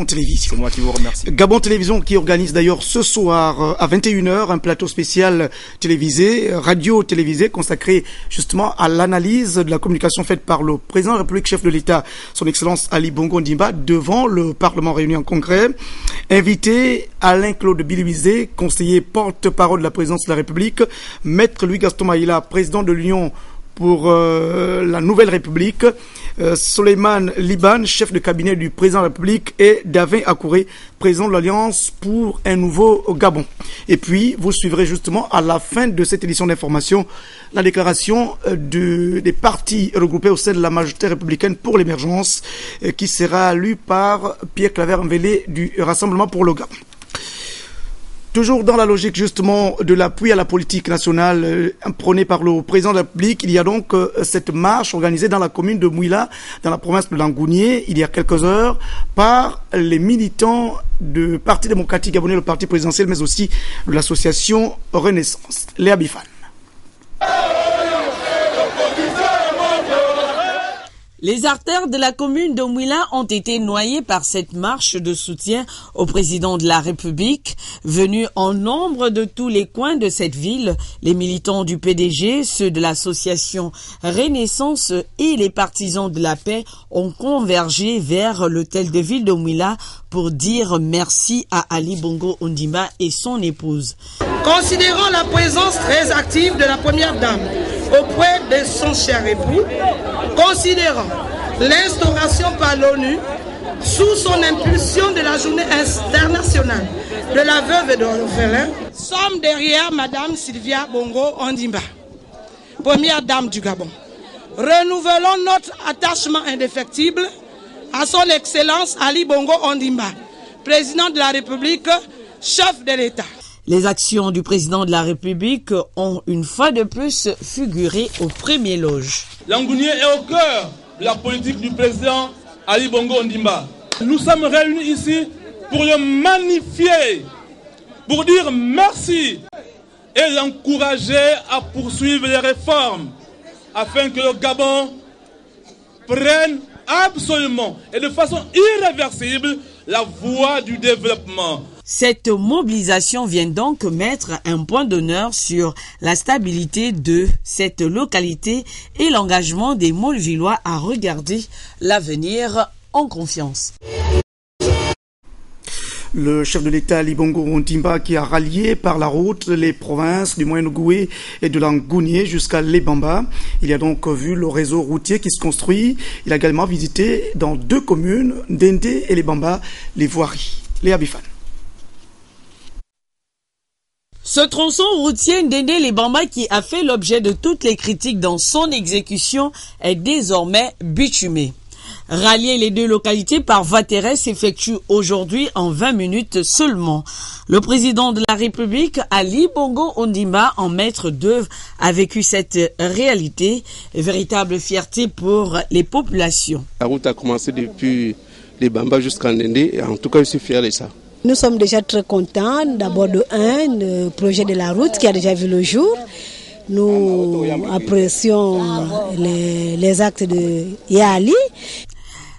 Télévision. C'est moi qui vous remercie. Gabon Télévision qui organise d'ailleurs ce soir à 21h un plateau spécial télévisé, radio-télévisé, consacré justement à l'analyse de la communication faite par le président de la République, chef de l'État, son Excellence Ali Bongo Ondimba, devant le Parlement réuni en congrès. Invité Alain-Claude Bilibizé, conseiller porte-parole de la présidence de la République, Maître Louis-Gaston Maïla, président de l'Union pour la Nouvelle République, Soleiman Liban, chef de cabinet du président de la République, et Davin Akouré, président de l'Alliance pour un nouveau Gabon. Et puis, vous suivrez justement à la fin de cette édition d'information la déclaration des partis regroupés au sein de la majorité républicaine pour l'émergence, qui sera lue par Pierre Claver-Mvélé du Rassemblement pour le Gabon. Toujours dans la logique justement de l'appui à la politique nationale prônée par le président de la République, il y a donc cette marche organisée dans la commune de Mouila, dans la province de Langounié, il y a quelques heures, par les militants du Parti démocratique gabonais, le parti présidentiel, mais aussi de l'association Renaissance. Léa Bifan. Les artères de la commune de Mouila ont été noyées par cette marche de soutien au président de la République. Venus en nombre de tous les coins de cette ville, les militants du PDG, ceux de l'association Renaissance et les partisans de la paix ont convergé vers l'hôtel de ville de Mouila pour dire merci à Ali Bongo Ondimba et son épouse. Considérant la présence très active de la première dame auprès de son cher époux, considérant l'instauration par l'ONU sous son impulsion de la journée internationale de la veuve et de l'orphelin, sommes derrière Madame Sylvia Bongo Ondimba, première dame du Gabon. Renouvelons notre attachement indéfectible à son Excellence Ali Bongo Ondimba, président de la République, chef de l'État. Les actions du président de la République ont une fois de plus figuré au premier loge. Langounié est au cœur de la politique du président Ali Bongo Ondimba. Nous sommes réunis ici pour le magnifier, pour dire merci et l'encourager à poursuivre les réformes afin que le Gabon prenne absolument et de façon irréversible la voie du développement. Cette mobilisation vient donc mettre un point d'honneur sur la stabilité de cette localité et l'engagement des Molvillois à regarder l'avenir en confiance. Le chef de l'État Ali Bongo Ondimba qui a rallié par la route les provinces du Moyen-Ogooué et de Langounié jusqu'à Lebamba. Il a donc vu le réseau routier qui se construit. Il a également visité dans 2 communes, Ndendé et Lebamba, les voiries. Léa Bifan. Ce tronçon routier Ndendé-Lebamba qui a fait l'objet de toutes les critiques dans son exécution est désormais bitumé. Rallier les 2 localités par voie terrestre s'effectue aujourd'hui en 20 minutes seulement. Le président de la République, Ali Bongo Ondimba, en maître d'œuvre, a vécu cette réalité, véritable fierté pour les populations. La route a commencé depuis Lebamba jusqu'à Ndendé et en tout cas je suis fier de ça. Nous sommes déjà très contents, d'abord le projet de la route qui a déjà vu le jour. Nous apprécions les actes de Yali.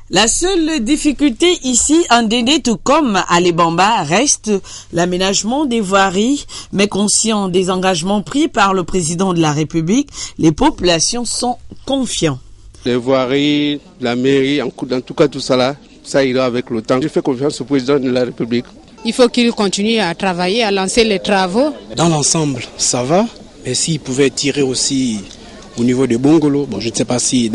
La seule difficulté ici en Ndendé, tout comme à Lebamba, reste l'aménagement des voiries, mais conscient des engagements pris par le président de la République, les populations sont confiants. Les voiries, la mairie, en tout cas tout ça là, ça ira avec le temps. Je fais confiance au président de la République. Il faut qu'il continue à travailler, à lancer les travaux. Dans l'ensemble, ça va, mais s'il pouvait tirer aussi au niveau de Bongolo, je ne sais pas si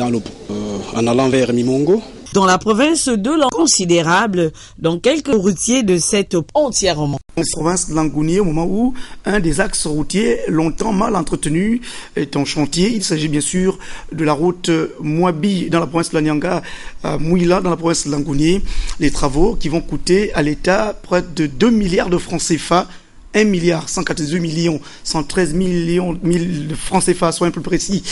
en allant vers Mimongo. Dans la province de Langounié, considérable, dans quelques routiers de cette entièrement. La province de Langounié, au moment où un des axes routiers longtemps mal entretenu est en chantier. Il s'agit bien sûr de la route Mouabi dans la province de la Nyanga, à Mouila dans la province de Langounié. Les travaux qui vont coûter à l'État près de 2 milliards de francs CFA. 1 milliard 182 millions 113 millions de francs CFA, soyons plus précis,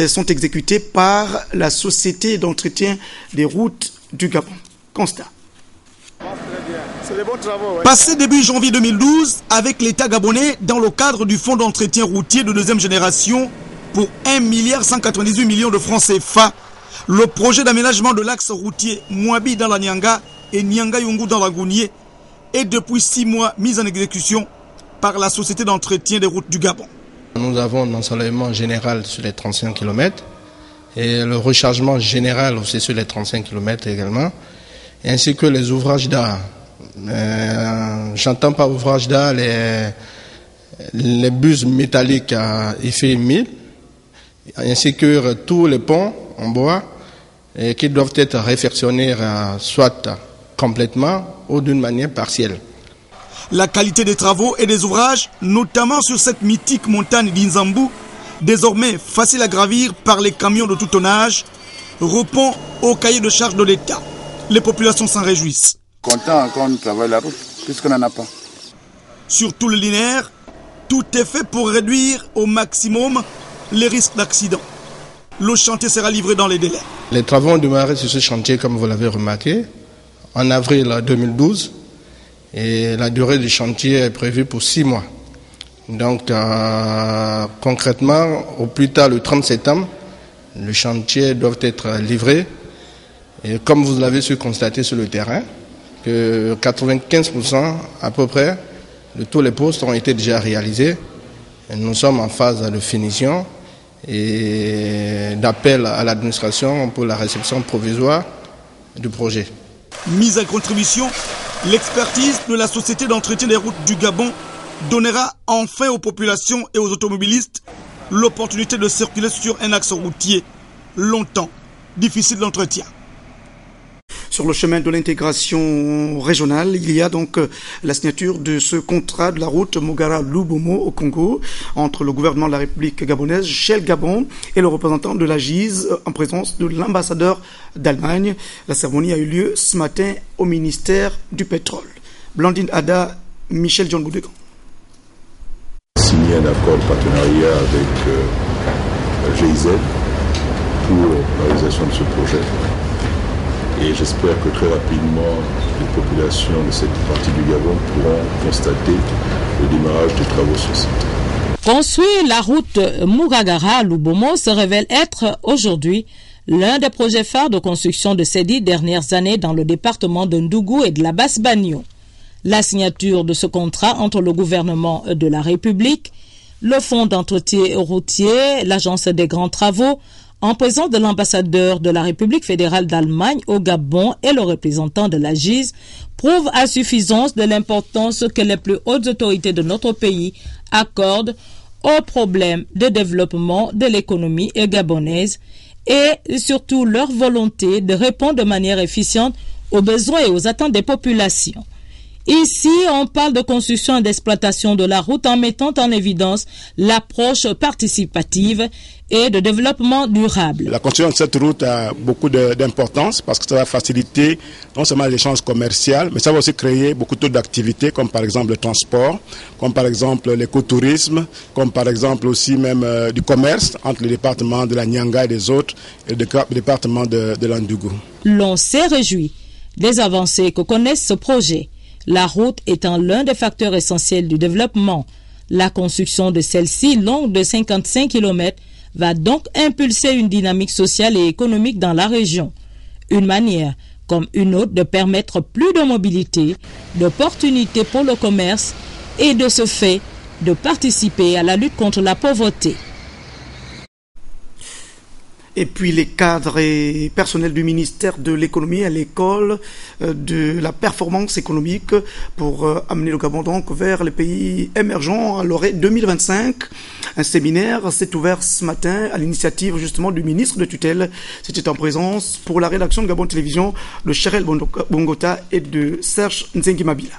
sont exécutés par la Société d'entretien des routes du Gabon. Constat. Passé début janvier 2012 avec l'État gabonais dans le cadre du fonds d'entretien routier de 2e génération pour 1 milliard 198 millions de francs CFA, le projet d'aménagement de l'axe routier Mouabi dans la Nyanga et Nyanga-Yungu dans l'Agounier est depuis 6 mois mise en exécution par la Société d'entretien des routes du Gabon. Nous avons un ensoleillement général sur les 35 km et le rechargement général aussi sur les 35 km également, ainsi que les ouvrages d'art. J'entends par ouvrage d'art les buses métalliques à effet 1000, ainsi que tous les ponts en bois qui doivent être réfectionnés soit complètement ou d'une manière partielle. La qualité des travaux et des ouvrages, notamment sur cette mythique montagne d'Inzambu, désormais facile à gravir par les camions de tout tonnage, répond au cahier de charge de l'État. Les populations s'en réjouissent. Content quand on travaille la route, puisqu'on n'en a pas. Sur tout le linéaire, tout est fait pour réduire au maximum les risques d'accident. Le chantier sera livré dans les délais. Les travaux ont démarré sur ce chantier, comme vous l'avez remarqué, en avril 2012. Et la durée du chantier est prévue pour 6 mois. Donc, concrètement, au plus tard le 30 septembre, le chantier doit être livré. Et comme vous l'avez su constater sur le terrain, que 95% à peu près de tous les postes ont été déjà réalisés. Et nous sommes en phase de finition et d'appel à l'administration pour la réception provisoire du projet. Mise à contribution, l'expertise de la Société d'entretien des routes du Gabon donnera enfin aux populations et aux automobilistes l'opportunité de circuler sur un axe routier longtemps difficile d'entretien. Sur le chemin de l'intégration régionale, il y a donc la signature de ce contrat de la route Mogara-Lubomo au Congo entre le gouvernement de la République gabonaise, Shell Gabon, et le représentant de la GIZ en présence de l'ambassadeur d'Allemagne. La cérémonie a eu lieu ce matin au ministère du Pétrole. Blandine Ada, Michel John Boudégan. Signé un accord de partenariat avec GIZ pour la réalisation de ce projet. Et j'espère que très rapidement, les populations de cette partie du Gabon pourront constater le démarrage des travaux sur site. Construire la route Mougagara-Lubomo se révèle être aujourd'hui l'un des projets phares de construction de ces 10 dernières années dans le département de Ndougou et de la Basse-Bagno. La signature de ce contrat entre le gouvernement de la République, le Fonds d'entretien routier, l'Agence des grands travaux, en présence de l'ambassadeur de la République fédérale d'Allemagne au Gabon et le représentant de la GIZ, prouve à suffisance de l'importance que les plus hautes autorités de notre pays accordent aux problèmes de développement de l'économie gabonaise et surtout leur volonté de répondre de manière efficiente aux besoins et aux attentes des populations. Ici, on parle de construction et d'exploitation de la route en mettant en évidence l'approche participative et de développement durable. La construction de cette route a beaucoup d'importance parce que ça va faciliter non seulement l'échange commercial, mais ça va aussi créer beaucoup d'activités comme par exemple le transport, comme par exemple l'écotourisme, comme par exemple aussi même du commerce entre le département de la Nyanga et des autres et le département de l'Andougou. L'on s'est réjoui des avancées que connaissent ce projet. La route étant l'un des facteurs essentiels du développement. La construction de celle-ci, longue de 55 km, va donc impulser une dynamique sociale et économique dans la région. Une manière, comme une autre, de permettre plus de mobilité, d'opportunités pour le commerce et de ce fait, de participer à la lutte contre la pauvreté. Et puis les cadres et personnels du ministère de l'économie à l'école de la performance économique pour amener le Gabon donc vers les pays émergents à l'horizon 2025. Un séminaire s'est ouvert ce matin à l'initiative justement du ministre de tutelle. C'était en présence pour la rédaction de Gabon Télévision de Cherel Bongota et de Serge Nzengi Mabila.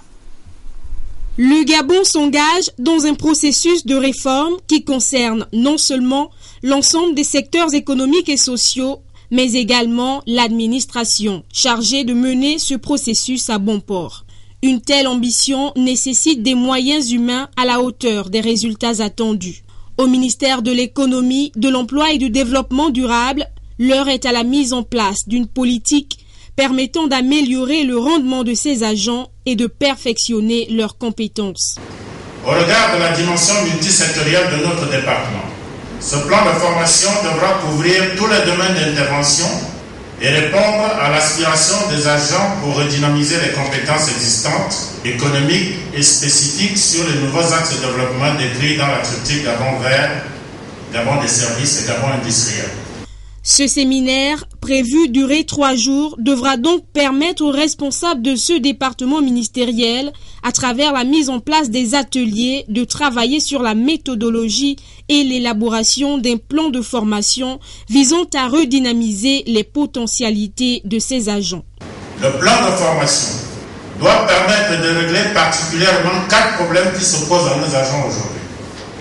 Le Gabon s'engage dans un processus de réforme qui concerne non seulement l'ensemble des secteurs économiques et sociaux, mais également l'administration, chargée de mener ce processus à bon port. Une telle ambition nécessite des moyens humains à la hauteur des résultats attendus. Au ministère de l'économie, de l'emploi et du développement durable, l'heure est à la mise en place d'une politique permettant d'améliorer le rendement de ses agents et de perfectionner leurs compétences. Au regard de la dimension multisectorielle de notre département, ce plan de formation devra couvrir tous les domaines d'intervention et répondre à l'aspiration des agents pour redynamiser les compétences existantes, économiques et spécifiques sur les nouveaux axes de développement décrits dans la triptyque Gabon vert, Gabon des services et Gabon industriel. Ce séminaire, prévu durer 3 jours, devra donc permettre aux responsables de ce département ministériel, à travers la mise en place des ateliers, de travailler sur la méthodologie et l'élaboration d'un plan de formation visant à redynamiser les potentialités de ces agents. Le plan de formation doit permettre de régler particulièrement 4 problèmes qui se posent à nos agents aujourd'hui.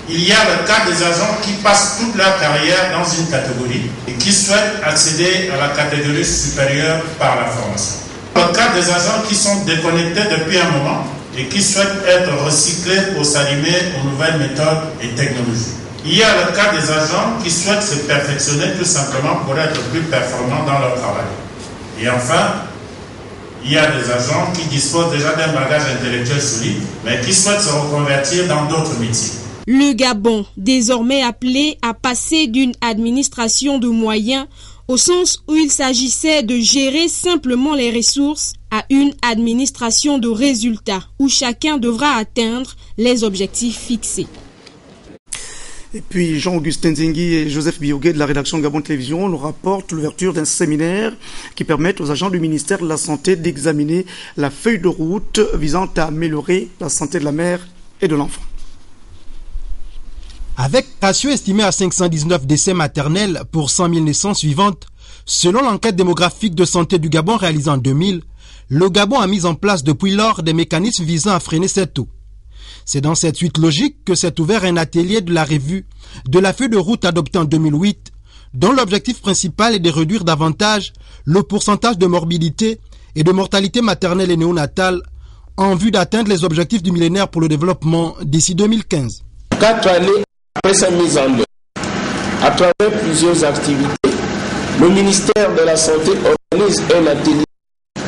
Il y a le cas des agents qui passent toute leur carrière dans une catégorie et qui souhaitent accéder à la catégorie supérieure par la formation. Le cas des agents qui sont déconnectés depuis un moment et qui souhaitent être recyclés pour s'allimer aux nouvelles méthodes et technologies. Il y a le cas des agents qui souhaitent se perfectionner tout simplement pour être plus performants dans leur travail. Et enfin, il y a des agents qui disposent déjà d'un bagage intellectuel solide, mais qui souhaitent se reconvertir dans d'autres métiers. Le Gabon, désormais appelé à passer d'une administration de moyens, au sens où il s'agissait de gérer simplement les ressources, à une administration de résultats, où chacun devra atteindre les objectifs fixés. Et puis Jean-Augustin Zengui et Joseph Bioguet de la rédaction Gabon Télévision nous rapportent l'ouverture d'un séminaire qui permet aux agents du ministère de la Santé d'examiner la feuille de route visant à améliorer la santé de la mère et de l'enfant. Avec ratio estimé à 519 décès maternels pour 100 000 naissances suivantes, selon l'enquête démographique de santé du Gabon réalisée en 2000, le Gabon a mis en place depuis lors des mécanismes visant à freiner cette taux. C'est dans cette suite logique que s'est ouvert un atelier de la revue de la feuille de route adoptée en 2008, dont l'objectif principal est de réduire davantage le pourcentage de morbidité et de mortalité maternelle et néonatale en vue d'atteindre les objectifs du millénaire pour le développement d'ici 2015. 4 années après sa mise en œuvre, à travers plusieurs activités, le ministère de la Santé organise un atelier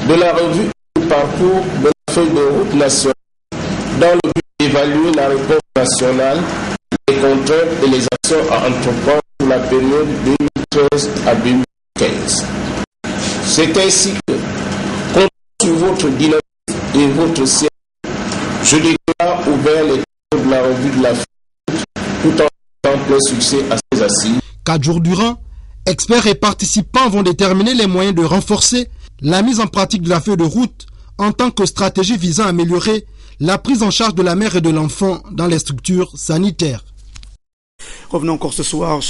de la revue du parcours de la feuille de route nationale dans le but d'évaluer la réponse nationale, les contraintes et les actions à entreprendre pour la période 2013 à 2015. C'est ainsi que, compte sur votre dynamisme et votre siège, je déclare ouvert les cours de la revue de la feuille tout en faisant plein succès à ces assises. 4 jours durant, experts et participants vont déterminer les moyens de renforcer la mise en pratique de la feuille de route en tant que stratégie visant à améliorer la prise en charge de la mère et de l'enfant dans les structures sanitaires. Revenons encore ce soir